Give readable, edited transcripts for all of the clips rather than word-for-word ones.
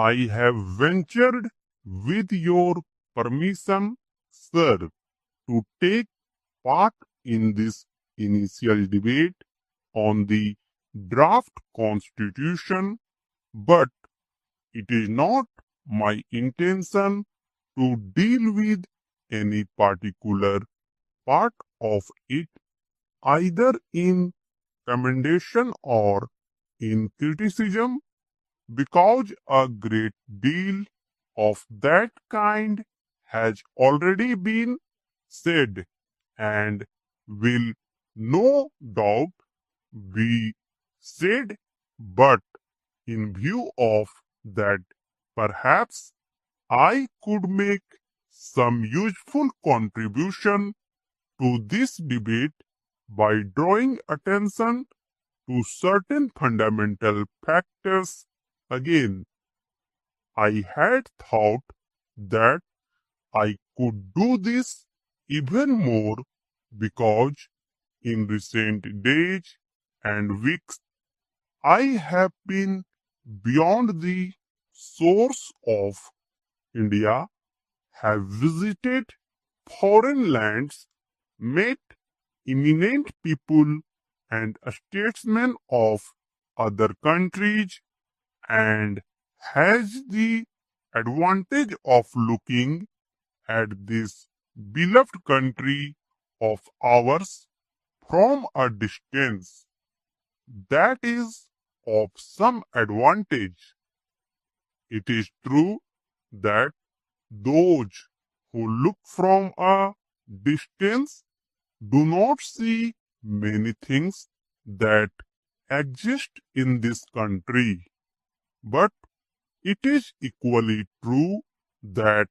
I have ventured, with your permission, sir, to take part in this initial debate on the draft constitution, but it is not my intention to deal with any particular part of it, either in commendation or in criticism, because a great deal of that kind has already been said and will no doubt be said, but in view of that, perhaps I could make some useful contribution to this debate by drawing attention to certain fundamental factors. Again, I had thought that I could do this even more because in recent days and weeks I have been beyond the shores of India, have visited foreign lands, met eminent people and statesmen of other countries, and has the advantage of looking at this beloved country of ours from a distance. That is of some advantage. It is true that those who look from a distance do not see many things that exist in this country. But it is equally true that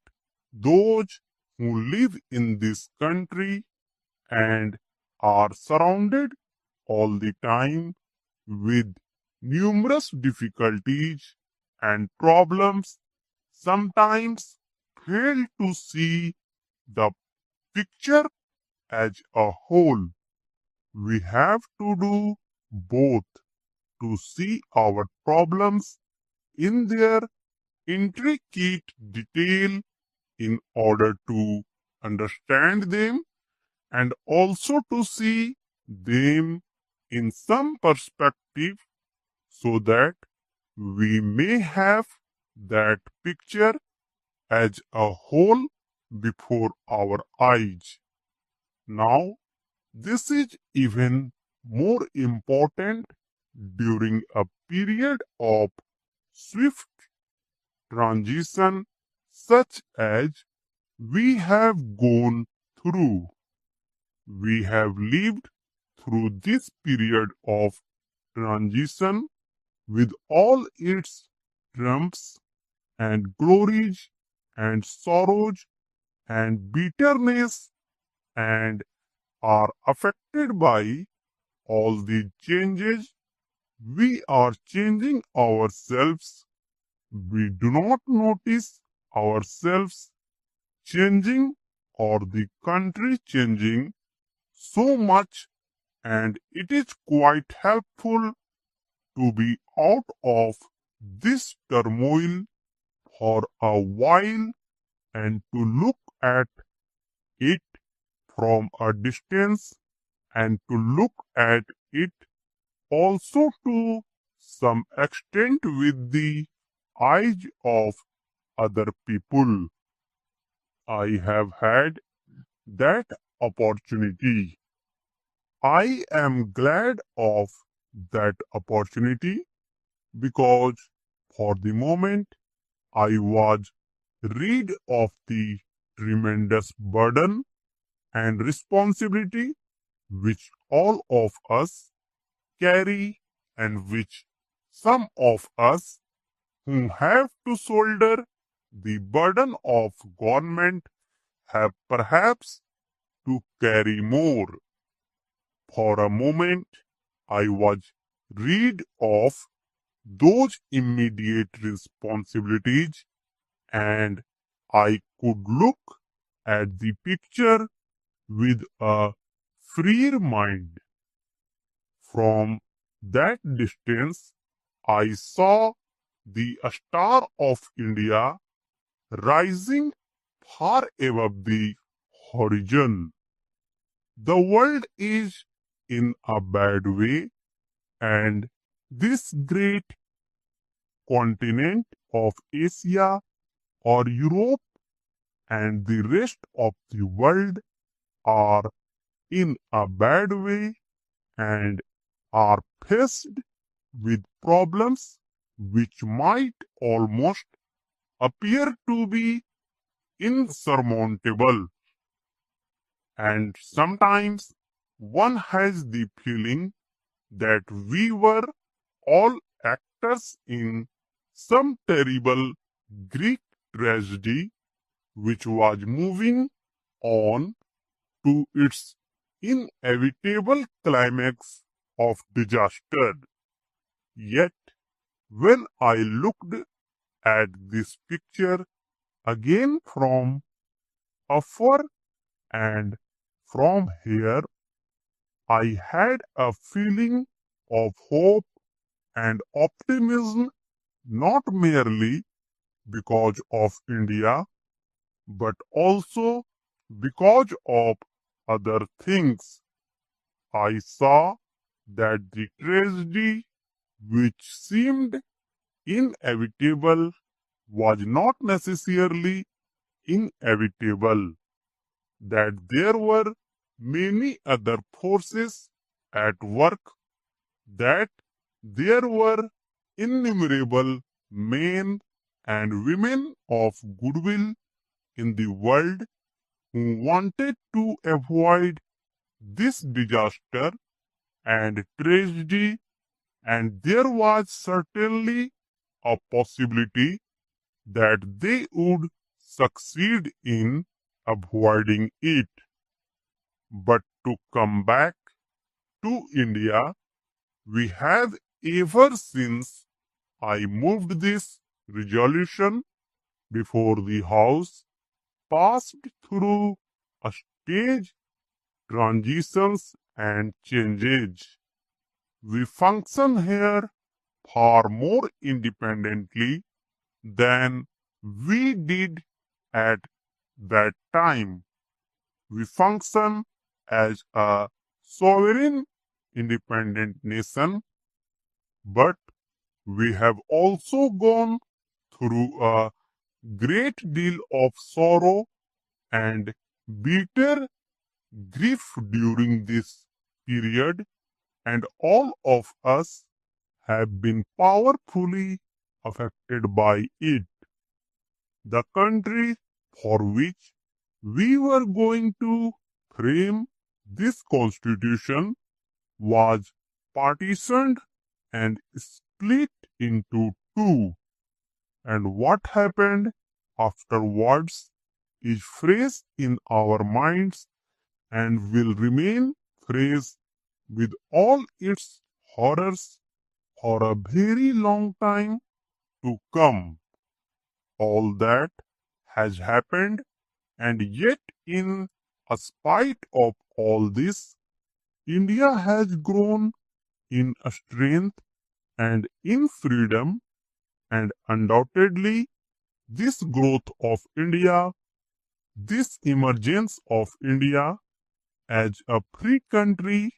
those who live in this country and are surrounded all the time with numerous difficulties and problems sometimes fail to see the picture as a whole. We have to do both to see our problems in their intricate detail in order to understand them, and also to see them in some perspective so that we may have that picture as a whole before our eyes. Now, this is even more important during a period of swift transition such as we have gone through. We have lived through this period of transition with all its triumphs and glories and sorrows and bitterness, and are affected by all the changes. We are changing ourselves. We do not notice ourselves changing or the country changing so much, and it is quite helpful to be out of this turmoil for a while and to look at it from a distance and to look at it also to some extent with the eyes of other people. I have had that opportunity. I am glad of that opportunity because for the moment I was rid of the tremendous burden and responsibility which all of us carry and which some of us who have to shoulder the burden of government have perhaps to carry more. For a moment, I was rid of those immediate responsibilities and I could look at the picture with a freer mind. From that distance, I saw the star of India rising far above the horizon. The world is in a bad way, and this great continent of Asia or Europe and the rest of the world are in a bad way and are faced with problems which might almost appear to be insurmountable. And sometimes one has the feeling that we were all actors in some terrible Greek tragedy which was moving on to its inevitable climax of disaster. Yet, when I looked at this picture again from afar and from here, I had a feeling of hope and optimism, not merely because of India, but also because of other things. I saw that the tragedy which seemed inevitable was not necessarily inevitable, that there were many other forces at work, that there were innumerable men and women of goodwill in the world who wanted to avoid this disaster and tragedy, and there was certainly a possibility that they would succeed in avoiding it. But to come back to India, we have ever since I moved this resolution before the House passed through a stage transitions and changes. We function here far more independently than we did at that time. We function as a sovereign, independent nation, but we have also gone through a great deal of sorrow and bitter grief during this period, and all of us have been powerfully affected by it. The country for which we were going to frame this constitution was partitioned and split into two, and what happened afterwards is fresh in our minds and will remain fresh with all its horrors for a very long time to come. All that has happened, and yet, in spite of all this, India has grown in strength and in freedom, and undoubtedly, this growth of India, this emergence of India as a free country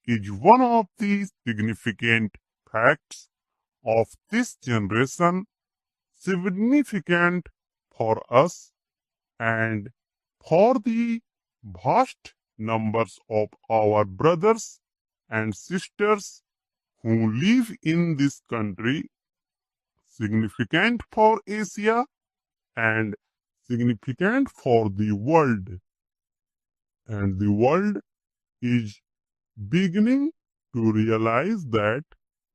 is one of the significant facts of this generation, significant for us and for the vast numbers of our brothers and sisters who live in this country, significant for Asia and significant for the world. And the world is beginning to realize that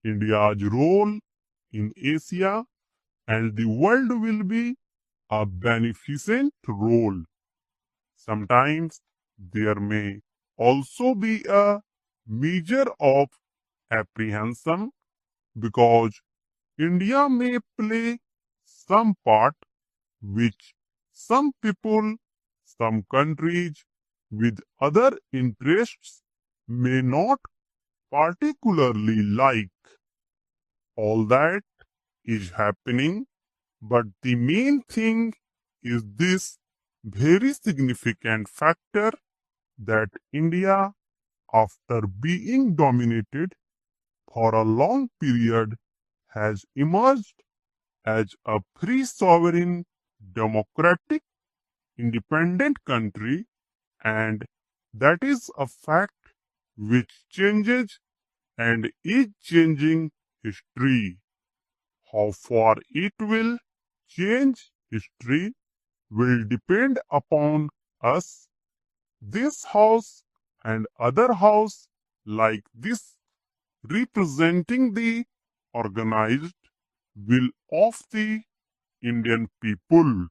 India's role in Asia and the world will be a beneficent role. Sometimes there may also be a measure of apprehension because India may play some part which some people, some countries with other interests may not particularly like. All that is happening, but the main thing is this very significant factor that India, after being dominated for a long period, has emerged as a free sovereign, democratic, independent country, and that is a fact which changes and is changing history. How far it will change history will depend upon us, this house and other house like this representing the organized will of the Indian people.